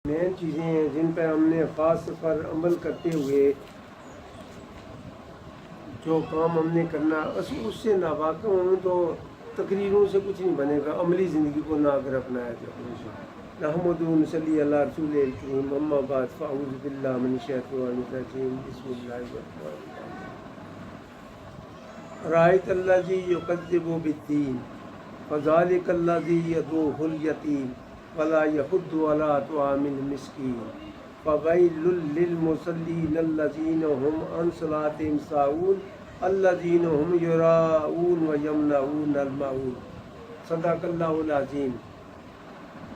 مین چیزیں ہیں جن پہ ہم نے خاص پر عمل کرتے ہوئے جو کام ہم نے کرنا اس سے ناواقف ہوں تو تقریروں سے کچھ نہیں بنے گا، عملی زندگی کو نہ اگر اپنایا جائے۔ نحمد و نصلی علی رسول الکریم، اما بعد فاعوذ باللہ من الشیطان الرجیم، بسم اللہ الرحمن الرحیم۔ رأیت الذی یکذب بالدین فذلک الذی یدعو الیتیم ولا یحض علی طعام المسکین فویل للمصلین الذین هم عن صلاتهم ساہون الذین هم یراؤون ویمنعون الماعون۔ صدق اللہ العظیم۔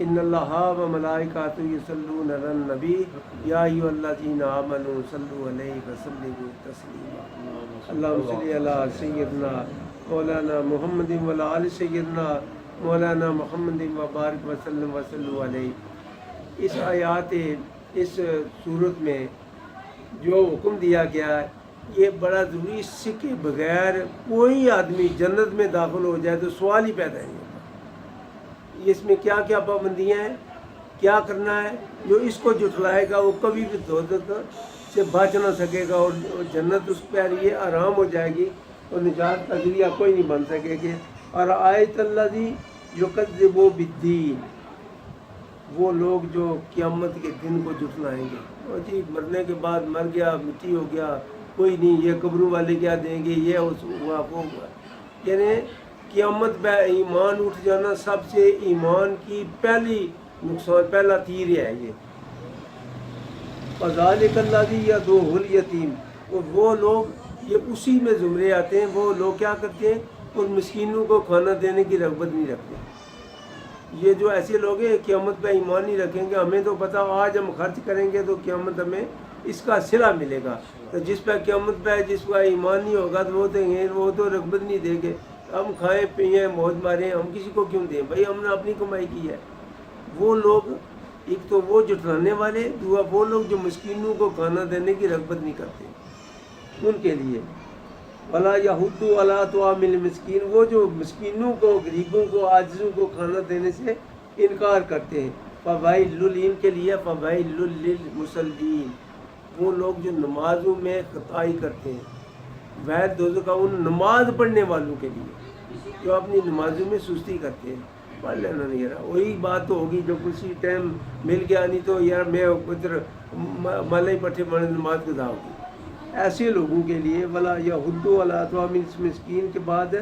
ان اللہ و ملائکاتہ یصلون علی النبی یا ایھا الذین آمنوا صلوا علیہ وسلموا تسلیما۔ اللہم صلی علی سیدنا مولانا محمد وعلی آل سیدنا مولانا محمد وبارک وسلم وصلوا علیہ۔ اس آیات اس صورت میں جو حکم دیا گیا ہے یہ بڑا ضروری، اس سے کے بغیر کوئی آدمی جنت میں داخل ہو جائے تو سوال ہی پیدا نہیں ہوتا۔ اس میں کیا کیا پابندیاں ہیں، کیا کرنا ہے، جو اس کو جھٹلائے گا وہ کبھی بھی دوزخ سے بچ نہ سکے گا اور جنت اس پہ یہ آرام ہو جائے گی اور نجات کا ذریعہ کوئی نہیں بن سکے گی۔ اور آیت الذی یکذب بالدین، وہ لوگ جو قیامت کے دن کو جھٹلائیں گے، اور جی مرنے کے بعد مر گیا، مٹی ہو گیا، کوئی نہیں، یہ قبروں والے کیا دیں گے، یہ ہوا وہ ہوا۔ یعنی قیامت پہ ایمان اٹھ جانا سب سے ایمان کی پہلی نقصان، پہلا تیر ہے یہ۔ فذلک الذی یدعو الیتیم، اور وہ لوگ یہ اسی میں زمرے آتے ہیں، وہ لوگ کیا کرتے ہیں اور مسکینوں کو کھانا دینے کی رغبت نہیں رکھتے۔ یہ جو ایسے لوگ ہیں قیامت پہ ایمان نہیں رکھیں گے، ہمیں تو پتہ آج ہم خرچ کریں گے تو قیامت ہمیں اس کا صلہ ملے گا، تو جس پہ قیامت پہ جس کا ایمان نہیں ہوگا تو وہ دیں گے، وہ تو رغبت نہیں دیں گے، ہم کھائیں پئیں موج ماریں، ہم کسی کو کیوں دیں بھائی، ہم نے اپنی کمائی کی ہے۔ وہ لوگ، ایک تو وہ جھٹلانے والے، دوسرا وہ لوگ جو مسکینوں کو کھانا دینے کی رغبت نہیں کرتے، ان کے لیے ولا یحض علی طعام المسکین، وہ جو مسکینوں کو، غریبوں کو، عاجزوں کو کھانا دینے سے انکار کرتے ہیں۔ فویل، ان کے لیے فویل للمصلین، وہ لوگ جو نمازوں میں خطائی کرتے ہیں، ویل دوزخ کا ان نماز پڑھنے والوں کے لیے جو اپنی نمازوں میں سستی کرتے ہیں۔ پڑھ لینا نہیں یار، وہی بات تو ہوگی جو کسی ٹائم مل گیا، نہیں تو یار میں ادھر مالا ہی پٹھے مانے نماز گزا ہوگی۔ ایسے لوگوں کے لیے ولا یحض علی طعام المسکین کے بعد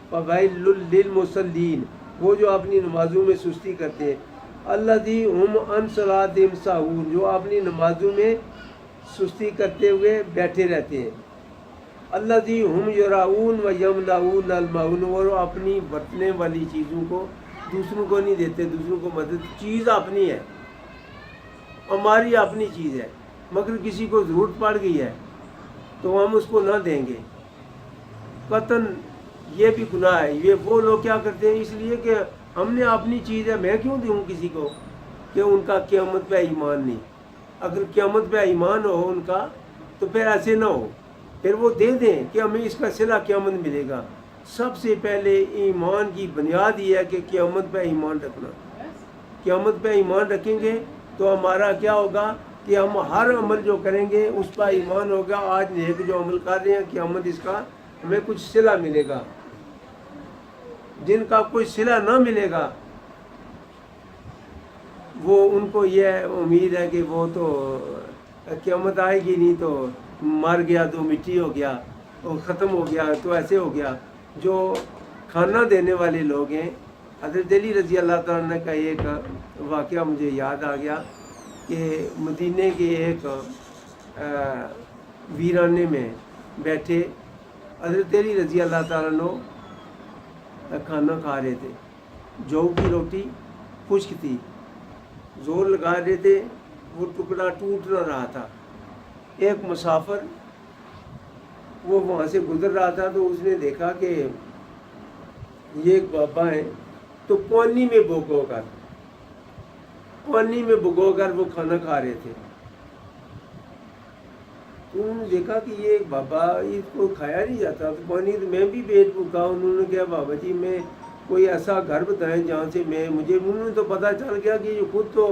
فویل للمصلین، وہ جو اپنی نمازوں میں سستی کرتے ہیں، الذی هم عن صلاتهم ساہون، جو اپنی نمازوں میں سستی کرتے ہوئے بیٹھے رہتے ہیں، الذی هم یراؤون ویمنعون الماعون، اور اپنی برتنے والی چیزوں کو دوسروں کو نہیں دیتے، دوسروں کو مدد، چیز اپنی ہے، ہماری اپنی چیز ہے، مگر کسی کو ضرورت پڑ گئی ہے تو ہم اس کو نہ دیں گے، قطعاً یہ بھی گناہ ہے۔ یہ وہ لوگ کیا کرتے ہیں، اس لیے کہ ہم نے اپنی چیز ہے، میں کیوں دوں کسی کو، کہ ان کا قیامت پہ ایمان نہیں۔ اگر قیامت پہ ایمان ہو ان کا تو پھر ایسے نہ ہو، پھر وہ دے دیں کہ ہمیں اس کا صلہ قیامت ملے گا۔ سب سے پہلے ایمان کی بنیاد یہ ہے کہ قیامت پہ ایمان رکھنا۔ قیامت پہ ایمان رکھیں گے تو ہمارا کیا ہوگا کہ ہم ہر عمل جو کریں گے اس پر ایمان ہوگا، آج نیک جو عمل کر رہے ہیں قیامت اس کا ہمیں کچھ صلہ ملے گا، جن کا کوئی صلہ نہ ملے گا وہ ان کو یہ امید ہے کہ وہ تو قیامت آئے گی نہیں، تو مر گیا تو مٹی ہو گیا، وہ ختم ہو گیا تو ایسے ہو گیا۔ جو کھانا دینے والے لوگ ہیں، حضرت علی رضی اللہ تعالیٰ عنہ کا ایک واقعہ مجھے یاد آ گیا کہ مدینے کے ایک ویرانے میں بیٹھے حضرت علی رضی اللہ تعالیٰ عنہ کھانا کھا رہے تھے، جو کی روٹی خشک تھی، زور لگا رہے تھے، وہ ٹکڑا ٹوٹ نہ رہا تھا۔ ایک مسافر وہ وہاں سے گزر رہا تھا تو اس نے دیکھا کہ یہ ایک بابا ہیں، تو پانی میں بھگو کر وہ کھانا کھا رہے تھے۔ تو انہوں نے دیکھا کہ یہ بابا اس کو کھایا نہیں جاتا، تو پانی تو میں بھی پیٹ بھوکا۔ انہوں نے کہا بابا جی میں کوئی ایسا گھر بتائیں جہاں سے انہوں نے تو پتہ چل گیا کہ یہ خود تو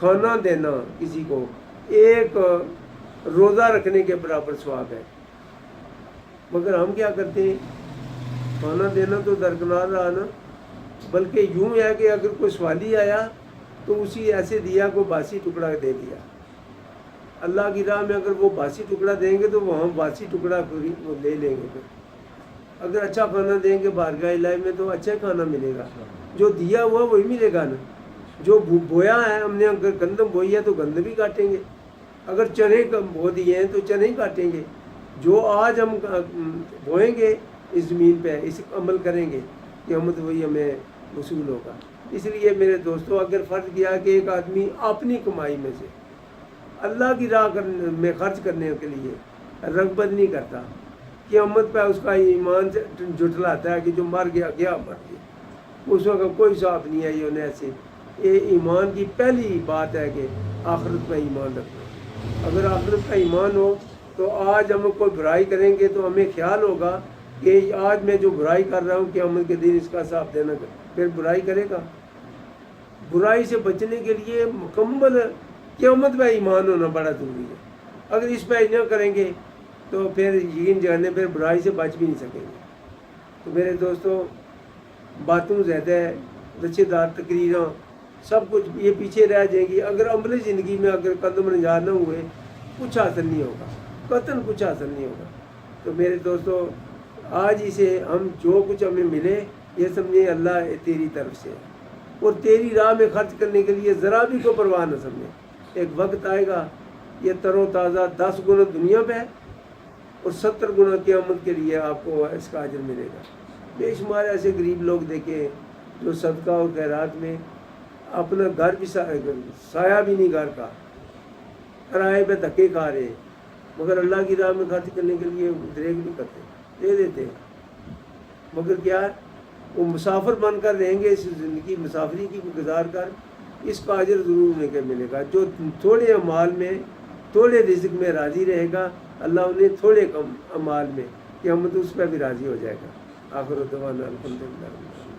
کھانا دینا کسی کو ایک روزہ رکھنے کے برابر ثواب ہے. مگر ہم کیا کرتے ہیں، کھانا دینا تو درکنار رہا نا، بلکہ یوں ہے کہ اگر کوئی سوالی آیا تو اسی ایسے دیا کو باسی ٹکڑا دے دیا. اللہ کی راہ میں اگر وہ باسی ٹکڑا دیں گے تو وہ ہم باسی ٹکڑا وہ لے لیں گے. پھر اگر اچھا کھانا دیں گے بارگاہ الہی میں تو اچھا کھانا ملے گا، جو دیا ہوا وہی ملے گا نا. جو بویا ہے ہم نے، اگر گندم بوئی ہے تو گندم بھی کاٹیں گے، اگر چنے بو دیے ہیں تو چنے ہی کاٹیں گے. جو آج ہم بوئیں گے اس زمین پہ، اس عمل کریں گے، قیامت وہی ہمیں وصول ہوگا. اس لیے میرے دوستو، اگر فرض کیا کہ ایک آدمی اپنی کمائی میں سے اللہ کی راہ میں خرچ کرنے کے لیے رغبت نہیں کرتا، قیامت پہ اس کا ایمان جھٹلاتا ہے کہ جو مر گیا گیا مر گیا، اس وقت کوئی صاف نہیں ہے. یہ انہیں ایسے یہ ایمان کی پہلی بات ہے کہ آخرت پہ ایمان رکھنا. اگر آخرت کا ایمان ہو تو آج ہم کوئی برائی کریں گے تو ہمیں خیال ہوگا کہ آج میں جو برائی کر رہا ہوں قیامت کے دن اس کا حساب دینا، پھر برائی کرے گا. برائی سے بچنے کے لیے مکمل قیامت پہ ایمان ہونا بڑا ضروری ہے. اگر اس پہ نہ کریں گے تو پھر یقین جانے پھر برائی سے بچ بھی نہیں سکیں گے. تو میرے دوستو، باتوں زیادہ ہے، لچے دار تقریراں سب کچھ یہ پیچھے رہ جائیں گی. اگر عملی زندگی میں اگر قدم رنجار نہ ہوئے کچھ حاصل نہیں ہوگا، قطعاً کچھ حاصل نہیں ہوگا. تو میرے دوستو، آج اسے ہم جو کچھ ہمیں ملے یہ سمجھیں اللہ تیری طرف سے ہے، اور تیری راہ میں خرچ کرنے کے لیے ذرا بھی کو پرواہ نہ سمجھیں. ایک وقت آئے گا یہ تر و تازہ 10 گنا دنیا پہ اور 70 گنا قیامت کے لیے آپ کو اس کا اجر ملے گا. بے شمار ایسے غریب لوگ دیکھیں جو صدقہ اور خیرات میں اپنا گھر بھی سایہ بھی نہیں گھر کا، کرائے پہ دھکے کھا رہے، مگر اللہ کی راہ میں خرچ کرنے کے لیے دریغ نہیں کرتے، دے دیتے. مگر کیا وہ مسافر بن کر رہیں گے، اس زندگی مسافری کی گزار کر اس کا اجر ضرور انہیں کے ملے گا. جو تھوڑے اعمال میں تھوڑے رزق میں راضی رہے گا، اللہ انہیں تھوڑے کم اعمال میں قیامت اس پہ بھی راضی ہو جائے گا. آخر دعوانا الحمدللہ.